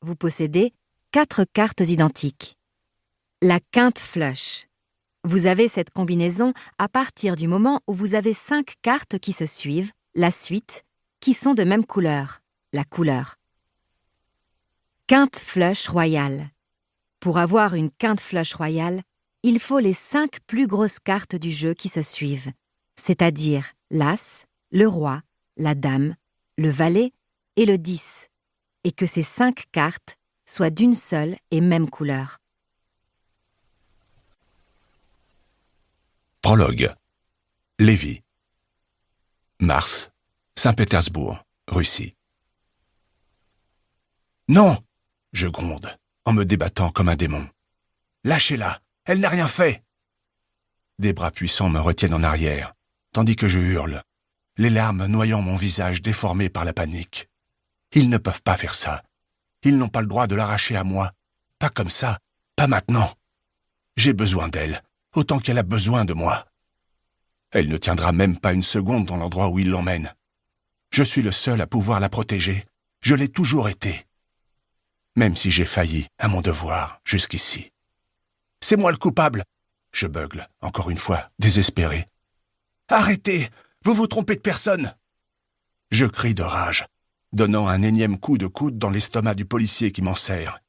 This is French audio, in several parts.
vous possédez 4 cartes identiques. La quinte flush. Vous avez cette combinaison à partir du moment où vous avez 5 cartes qui se suivent, la suite, qui sont de même couleur, la couleur. Quinte flush royale. Pour avoir une quinte flush royale, il faut les 5 plus grosses cartes du jeu qui se suivent, c'est-à-dire l'As, le Roi, la Dame, le Valet et le 10, et que ces 5 cartes soient d'une seule et même couleur. Prologue. Lévi. Mars, Saint-Pétersbourg, Russie. Non, je gronde, en me débattant comme un démon. Lâchez-la, elle n'a rien fait. Des bras puissants me retiennent en arrière, tandis que je hurle, les larmes noyant mon visage déformé par la panique. Ils ne peuvent pas faire ça. Ils n'ont pas le droit de l'arracher à moi. Pas comme ça, pas maintenant. J'ai besoin d'elle, autant qu'elle a besoin de moi. Elle ne tiendra même pas une seconde dans l'endroit où il l'emmène. Je suis le seul à pouvoir la protéger. Je l'ai toujours été. Même si j'ai failli à mon devoir jusqu'ici. C'est moi le coupable. Je beugle, encore une fois, désespéré. Arrêtez! Vous vous trompez de personne! Je crie de rage, donnant un énième coup de coude dans l'estomac du policier qui m'en serre.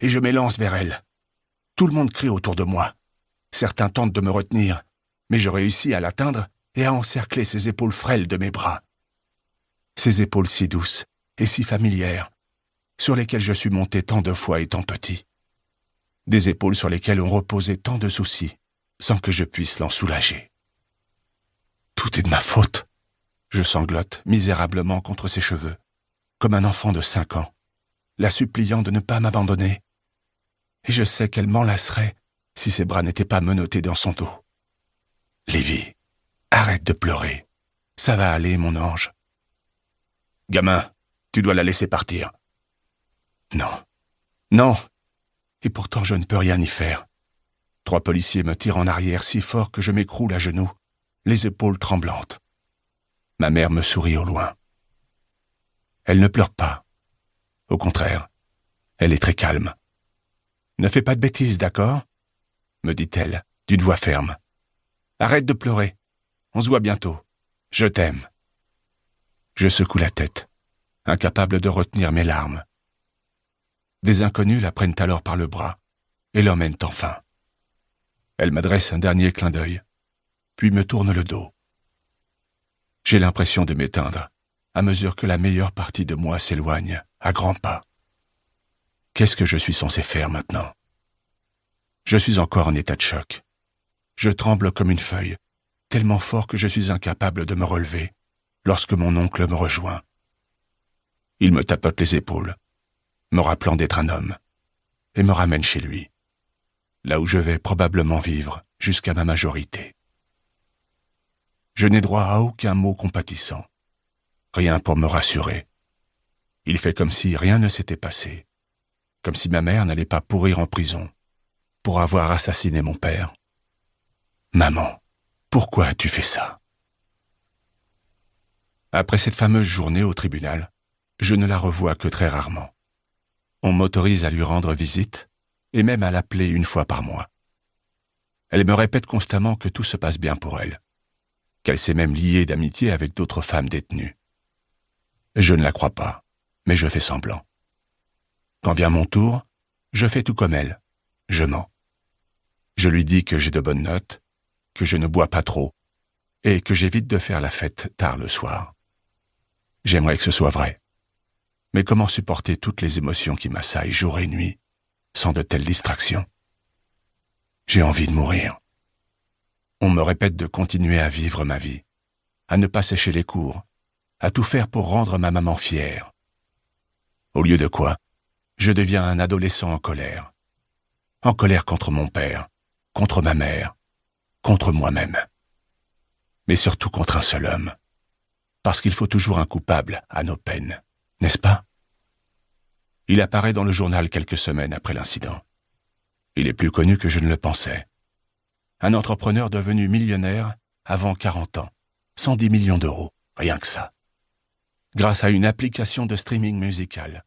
Et je m'élance vers elle. Tout le monde crie autour de moi. Certains tentent de me retenir, mais je réussis à l'atteindre et à encercler ses épaules frêles de mes bras. Ces épaules si douces et si familières, sur lesquelles je suis monté tant de fois étant petit. Des épaules sur lesquelles ont reposé tant de soucis, sans que je puisse l'en soulager. Tout est de ma faute. Je sanglote misérablement contre ses cheveux, comme un enfant de 5 ans, la suppliant de ne pas m'abandonner. Et je sais qu'elle m'enlacerait si ses bras n'étaient pas menottés dans son dos. Lévi, arrête de pleurer. Ça va aller, mon ange. Gamin, tu dois la laisser partir. Non, non. Et pourtant je ne peux rien y faire. 3 policiers me tirent en arrière si fort que je m'écroule à genoux, les épaules tremblantes. Ma mère me sourit au loin. Elle ne pleure pas. Au contraire, elle est très calme. Ne fais pas de bêtises, d'accord ? Me dit-elle, d'une voix ferme. Arrête de pleurer. On se voit bientôt. Je t'aime. Je secoue la tête, incapable de retenir mes larmes. Des inconnus la prennent alors par le bras et l'emmènent enfin. Elle m'adresse un dernier clin d'œil, puis me tourne le dos. J'ai l'impression de m'éteindre à mesure que la meilleure partie de moi s'éloigne à grands pas. Qu'est-ce que je suis censé faire maintenant ? Je suis encore en état de choc. Je tremble comme une feuille, tellement fort que je suis incapable de me relever lorsque mon oncle me rejoint. Il me tapote les épaules, me rappelant d'être un homme, et me ramène chez lui, là où je vais probablement vivre jusqu'à ma majorité. Je n'ai droit à aucun mot compatissant, rien pour me rassurer. Il fait comme si rien ne s'était passé, comme si ma mère n'allait pas pourrir en prison pour avoir assassiné mon père. Maman, pourquoi as-tu fait ça ? Après cette fameuse journée au tribunal, je ne la revois que très rarement. On m'autorise à lui rendre visite et même à l'appeler une fois par mois. Elle me répète constamment que tout se passe bien pour elle, qu'elle s'est même liée d'amitié avec d'autres femmes détenues. Je ne la crois pas, mais je fais semblant. Quand vient mon tour, je fais tout comme elle, je mens. Je lui dis que j'ai de bonnes notes, que je ne bois pas trop, et que j'évite de faire la fête tard le soir. J'aimerais que ce soit vrai. Mais comment supporter toutes les émotions qui m'assaillent jour et nuit, sans de telles distractions ? J'ai envie de mourir. On me répète de continuer à vivre ma vie, à ne pas sécher les cours, à tout faire pour rendre ma maman fière. Au lieu de quoi, je deviens un adolescent en colère. En colère contre mon père, contre ma mère, contre moi-même. Mais surtout contre un seul homme. Parce qu'il faut toujours un coupable à nos peines, n'est-ce pas ? Il apparaît dans le journal quelques semaines après l'incident. Il est plus connu que je ne le pensais. Un entrepreneur devenu millionnaire avant 40 ans, 110 millions d'euros, rien que ça. Grâce à une application de streaming musical